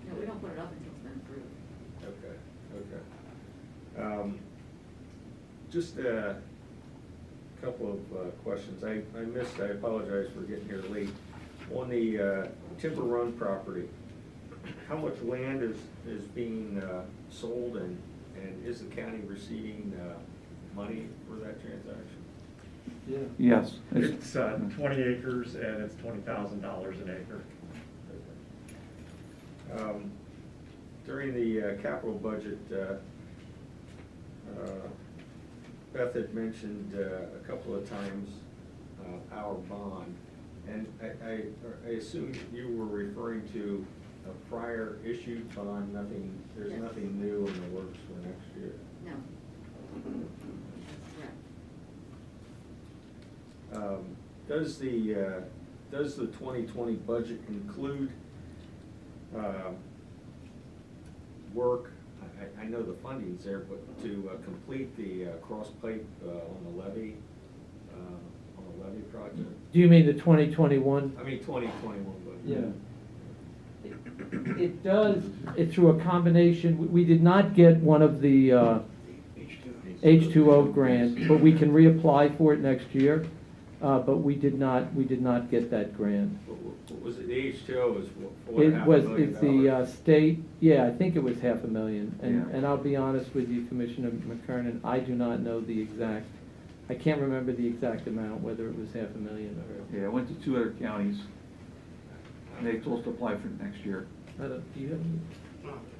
No, we don't put it up until it's been approved. Okay. Just a couple of questions. I missed. I apologize for getting here late. On the Timber Run property, how much land is being sold, and is the county receiving money for that transaction? Yeah. Yes. It's 20 acres and it's $20,000 an acre. During the capital budget, Beth had mentioned a couple of times our bond, and I assume you were referring to a prior issued bond. There's Yes. nothing new in the works for next year. No. Correct. Does the 2020 budget include work? I know the funding's there, but to complete the cross pipe on the levee project. Do you mean the 2021? I mean 2021 budget. Yeah. It does, it's through a combination. We did not get one of the H2O grants, but we can reapply for it next year. But we did not get that grant. What was it? The H2O is what, It $500,000? was, it's the state, yeah, I think it was $500,000. Yeah. And I'll be honest with you, Commissioner McKernan, I do not know the exact, I can't remember the exact amount, whether it was $500,000 or. Yeah, I went to 2 other counties, and they told us to apply for next year. Do you have any?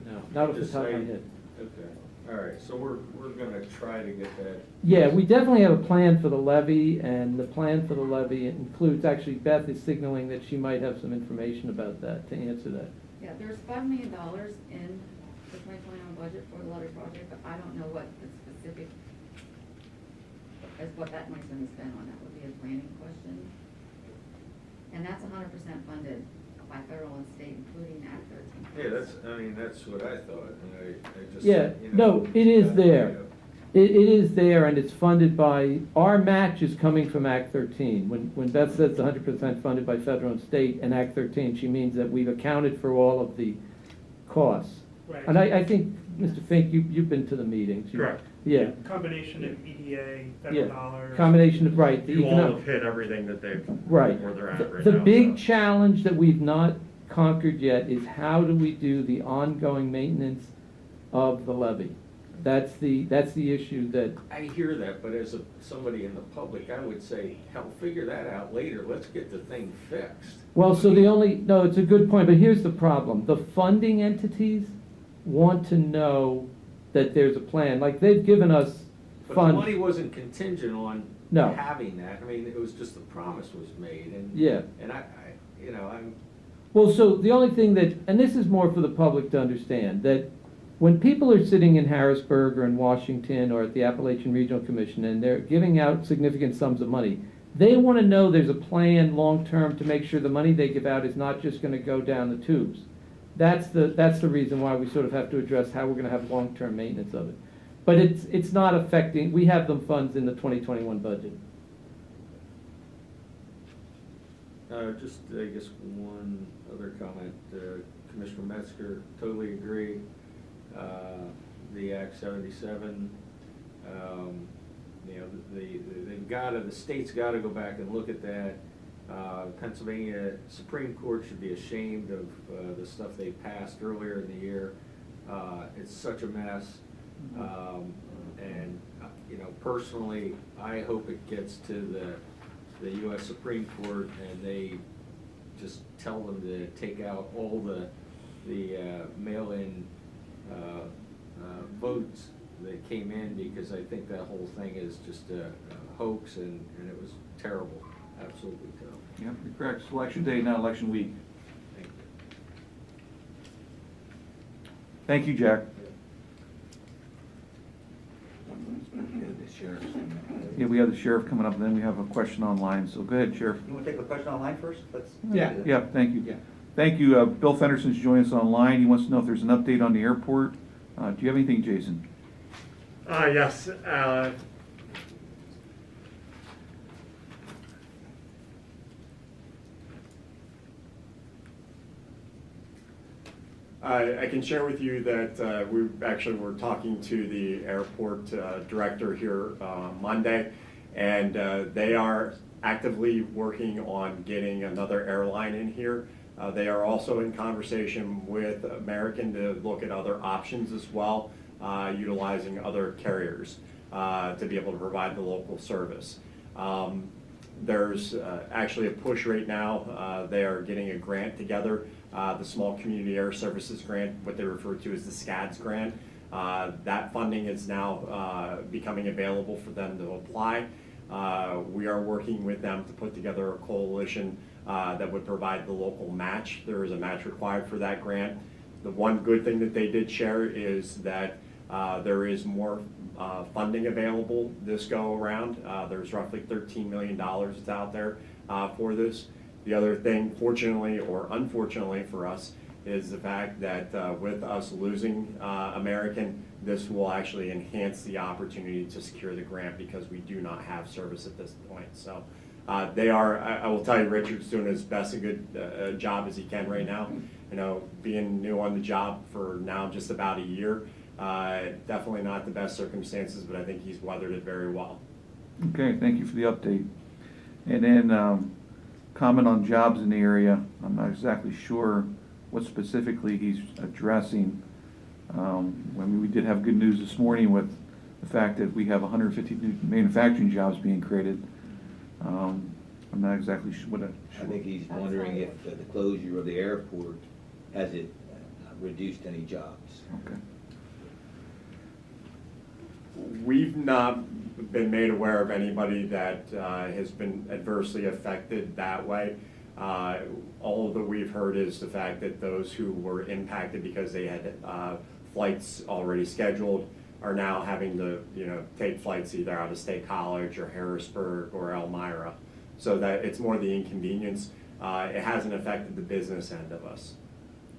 No, not off the top of my head. Okay, all right, so we're gonna try to get that. Yeah, we definitely have a plan for the levy, and the plan for the levy includes, actually Beth is signaling that she might have some information about that, to answer that. Yeah, there's $5 million in the 2021 budget for the levy project, but I don't know what the specific, as what that money's gonna be spent on. That would be a planning question. And that's 100% funded by federal and state, including Act 13. Yeah, that's what I thought, and I just. Yeah, you know, no, it is it's there. gotta It is there, and it's funded by, our match is coming from Act 13. When Beth says 100% funded by federal and state and Act 13, she means that we've accounted for all of the costs. Right. And I think, Mr. Fink, you've been to the meetings. Correct. Yeah, Combination of EDA, yeah. federal dollars. Combination of, right. the You all economic- have hit everything that they've, Right. where they're at right The now. big so. challenge that we've not conquered yet is how do we do the ongoing maintenance of the levee? That's the issue that, I hear that, but as somebody in the public, I would say, hell, figure that out later, let's get the thing fixed. well, so no, it's a good point, but here's the problem. The funding entities want to know that there's a plan, like they've given us But the funds. money wasn't contingent on No. having that, I mean, it was just the promise was made, and. Yeah. And I'm. Well, so the only thing that, and this is more for the public to understand, that when people are sitting in Harrisburg or in Washington or at the Appalachian Regional Commission and they're giving out significant sums of money, they want to know there's a plan long-term to make sure the money they give out is not just going to go down the tubes. That's the reason why we sort of have to address how we're going to have long-term maintenance of it. But it's not affecting, we have them funds in the 2021 budget. Just, I guess, one other comment, Commissioner Metzger, totally agree. The Act 77, you know, the state's gotta go back and look at that. Pennsylvania Supreme Court should be ashamed of the stuff they passed earlier in the year. It's such a mess. And, you know, personally, I hope it gets to the US Supreme Court and they just tell them to take out all the mail-in votes that came in, because I think that whole thing is just a hoax and it was terrible, absolutely terrible. Yep, you're correct. It's election day, not election week. Thank you. Thank you, Jack. Yeah, we have the sheriff coming up, and then we have a question online, so go ahead, Sheriff. You want to take the question online first? Yeah, thank you. Yeah. Thank you. Bill Fenderson's joining us online. He wants to know if there's an update on the airport. Do you have anything, Jason? Yes. I can share with you that we actually were talking to the airport director here Monday, and they are actively working on getting another airline in here. They are also in conversation with American to look at other options as well, utilizing other carriers to be able to provide the local service. There's actually a push right now. They are getting a grant together, the Small Community Air Services Grant, what they refer to as the SCADS grant. That funding is now becoming available for them to apply. We are working with them to put together a coalition that would provide the local match. There is a match required for that grant. The one good thing that they did share is that there is more funding available this go around. There's roughly $13 million that's out there for this. The other thing, fortunately or unfortunately for us, is the fact that with us losing American, this will actually enhance the opportunity to secure the grant because we do not have service at this point. So they are, I will tell you, Richard's doing his best a good job as he can right now. You know, being new on the job for now just about a year, definitely not the best circumstances, but I think he's weathered it very well. Okay, thank you for the update. And then comment on jobs in the area. I'm not exactly sure what specifically he's addressing. I mean, we did have good news this morning with the fact that we have 150 new manufacturing jobs being created. I'm not exactly sure what. I think he's wondering if the closure of the airport, has it reduced any jobs? Okay. We've not been made aware of anybody that has been adversely affected that way. All that we've heard is the fact that those who were impacted because they had flights already scheduled are now having to, you know, take flights either out of State College or Harrisburg or Elmira. So that it's more the inconvenience. It hasn't affected the business end of us.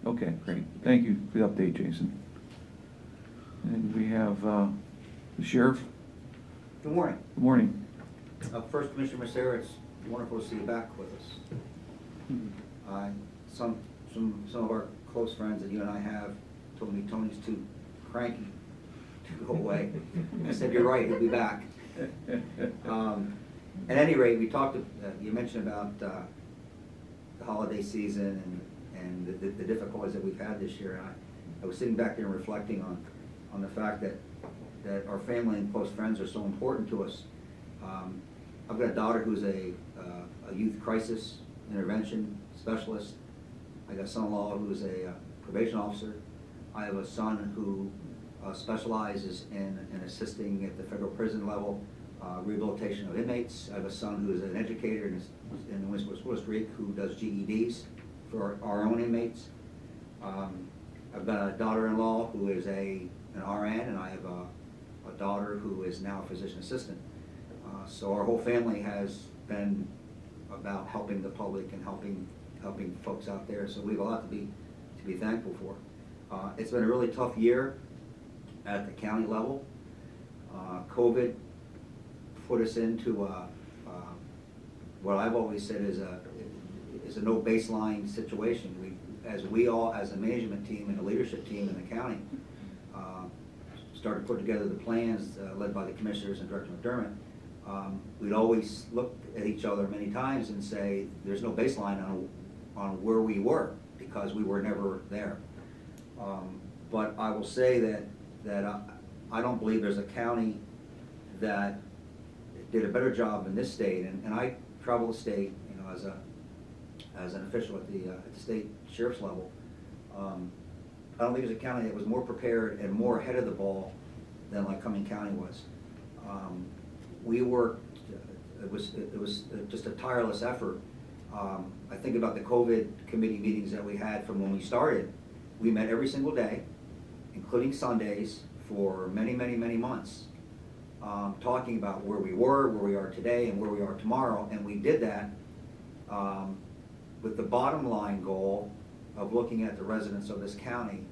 Okay, great. Thank you for the update, Jason. And we have the sheriff. Good morning. Good morning. First, Commissioner Mercer, it's wonderful to see you back with us. Some of our close friends that you and I have told me Tony's too cranky to go away. I said, you're right, he'll be back. At any rate, we talked, you mentioned about the holiday season and the difficulties that we've had this year. And I was sitting back there and reflecting on the fact that our family and close friends are so important to us. I've got a daughter who's a youth crisis intervention specialist. I got a son-in-law who's a probation officer. I have a son who specializes in assisting at the federal prison level, rehabilitation of inmates. I have a son who is an educator in West Creek who does GEDs for our own inmates. I've got a daughter-in-law who is an RN, and I have a daughter who is now a physician assistant. So our whole family has been about helping the public and helping folks out there. So we have a lot to be thankful for. It's been a really tough year at the county level. COVID put us into what I've always said is a no baseline situation. As a management team and a leadership team in the county, started putting together the plans led by the commissioners and Director McDermott. We'd always look at each other many times and say, there's no baseline on where we were, because we were never there. But I will say that I don't believe there's a county that did a better job in this state, and I travel the state, as an official at the state sheriff's level. I don't think there's a county that was more prepared and more ahead of the ball than Lycoming County was. We worked, it was just a tireless effort. I think about the COVID committee meetings that we had from when we started. We met every single day, including Sundays, for many, many, many months, talking about where we were, where we are today, and where we are tomorrow. And we did that with the bottom line goal of looking at the residents of this county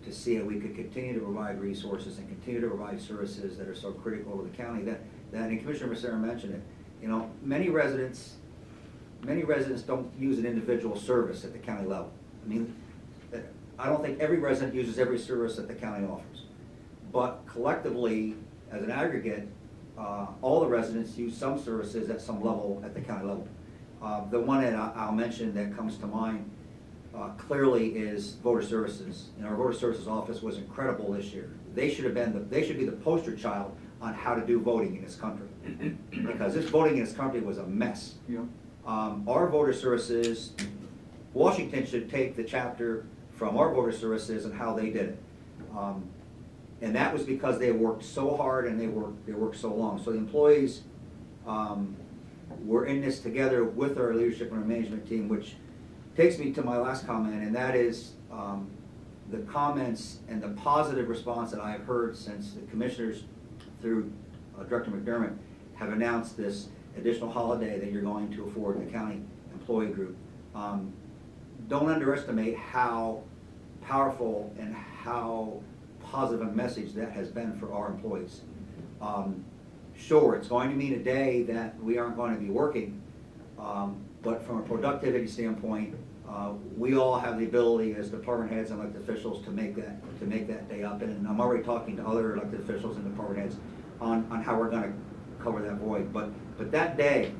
to see if we could continue to provide resources and continue to provide services that are so critical to the county. And Commissioner Mercer mentioned it. Many residents don't use an individual service at the county level. I mean, I don't think every resident uses every service that the county offers. But collectively, as an aggregate, all the residents use some services at some level at the county level. The one that I'll mention that comes to mind clearly is voter services. Our voter services office was incredible this year. They should be the poster child on how to do voting in this country, because this voting in this country was a mess. Yeah. Our voter services, Washington should take the chapter from our voter services and how they did it. And that was because they worked so hard and they worked so long. So the employees were in this together with our leadership and our management team, which takes me to my last comment, and that is the comments and the positive response that I have heard since the commissioners, through Director McDermott, have announced this additional holiday that you're going to afford the county employee group. Don't underestimate how powerful and how positive a message that has been for our employees. Sure, it's going to mean a day that we aren't going to be working, but from a productivity standpoint, we all have the ability as department heads and elected officials to make that day up. And I'm already talking to other elected officials and department heads on how we're going to cover that void. But that day,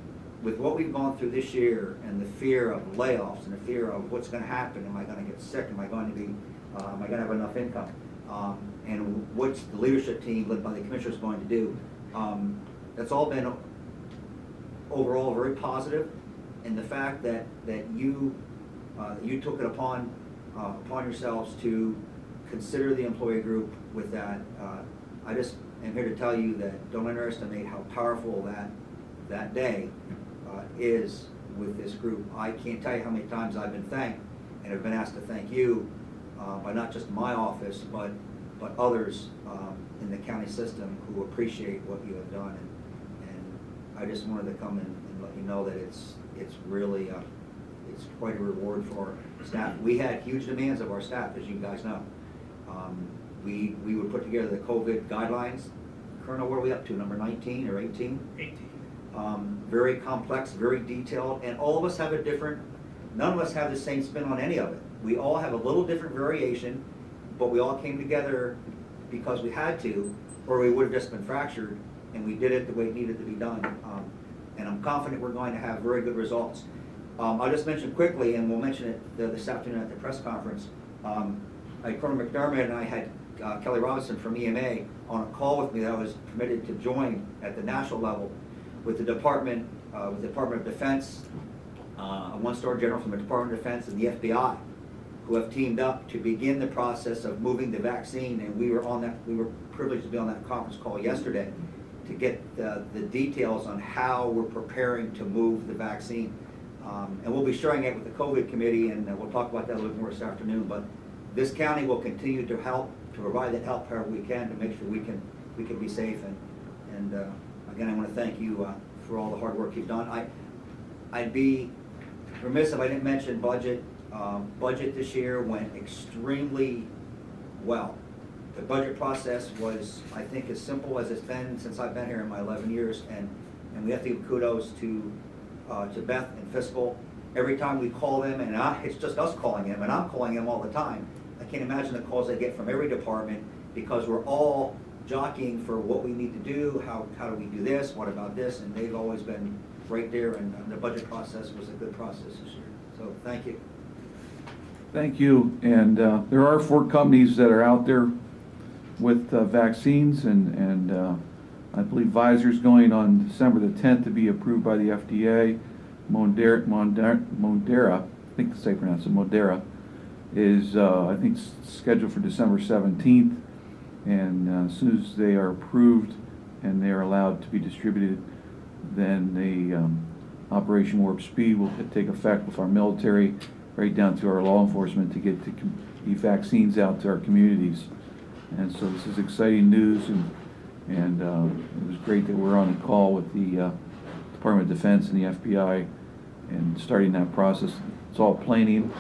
with what we've gone through this year and the fear of layoffs and the fear of what's going to happen, am I going to get sick? Am I going to have enough income? And what's the leadership team led by the commissioners going to do? That's all been overall very positive. And the fact that you took it upon yourselves to consider the employee group with that, I just am here to tell you that don't underestimate how powerful that day is with this group. I can't tell you how many times I've been thanked and have been asked to thank you by not just my office, but others in the county system who appreciate what you have done. And I just wanted to come and let you know that it's really it's quite a reward for our staff. We had huge demands of our staff, as you guys know. We would put together the COVID guidelines. Colonel, what are we up to, number 19 or 18? 18. Very complex, very detailed, and all of us have a different, none of us have the same spin on any of it. We all have a little different variation, but we all came together because we had to, or we would have just been fractured, and we did it the way it needed to be done. And I'm confident we're going to have very good results. I'll just mention quickly, and we'll mention it this afternoon at the press conference. Colonel McDermott and I had Kelly Robinson from EMA on a call with me that I was permitted to join at the national level with the Department of Defense, a one-star general from the Department of Defense and the FBI, who have teamed up to begin the process of moving the vaccine. And we were privileged to be on that conference call yesterday to get the details on how we're preparing to move the vaccine. And we'll be sharing it with the COVID committee, and we'll talk about that a little bit more this afternoon. But this county will continue to help, to provide that help however we can to make sure we can be safe. And again, I want to thank you for all the hard work you've done. I'd be remiss if I didn't mention budget. Budget this year went extremely well. The budget process was, I think, as simple as it's been since I've been here in my 11 years, and we have to give kudos to Beth and Fiscal. Every time we call them, and it's just us calling them, and I'm calling them all the time. I can't imagine the calls I get from every department, because we're all jockeying for what we need to do, how do we do this, what about this, and they've always been right there, and the budget process was a good process this year. So thank you. Thank you. And there are 4 companies that are out there with vaccines, and I believe Pfizer's going on December the 10th to be approved by the FDA. Moderna, I think that's how you pronounce it, Moderna, is I think scheduled for December 17th. And as soon as they are approved and they are allowed to be distributed, then the Operation Warp Speed will take effect with our military, right down to our law enforcement, to get the vaccines out to our communities. And so this is exciting news, and it was great that we're on a call with the Department of Defense and the FBI and starting that process. It's all planning.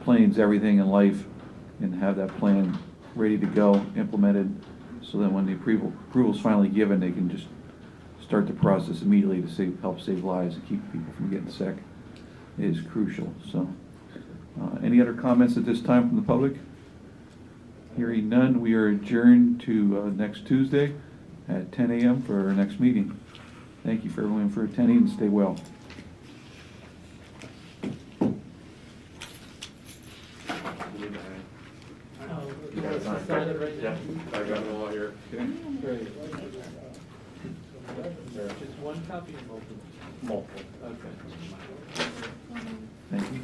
Planning's everything in life, and have that plan ready to go, implemented, so that when the approval's finally given, they can just start the process immediately to help save lives and keep people from getting sick. It is crucial. So, any other comments at this time from the public? Hearing none, we are adjourned to next Tuesday at 10 a.m. for our next meeting. Thank you for everyone for attending, and stay well. You want to sign it right now? Yeah, I got them all here. Okay. Great. Just one copy or multiple? Multiple. Okay. Thank you.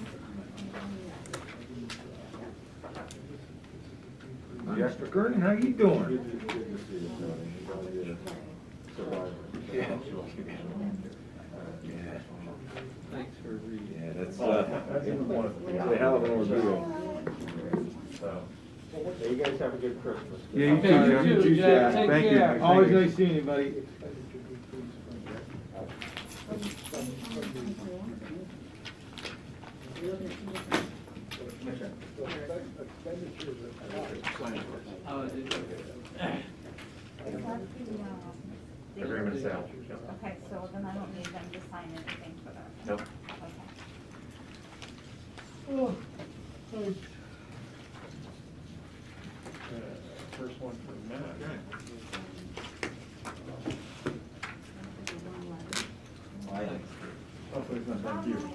Mr. Gordon, how you doing? Thanks for reading. Yeah, that's a hell of an ordeal. So, hey, you guys have a good Christmas. Yeah, you Okay, too, Jeff. you too, Jeff. Take Thank care. you. Always Thank you. nice seeing you, buddy. Agreement of sale. Okay, so then I don't need them to sign anything for that? Nope. Okay. First one for Matt. Aye. Hopefully it's not, thank you.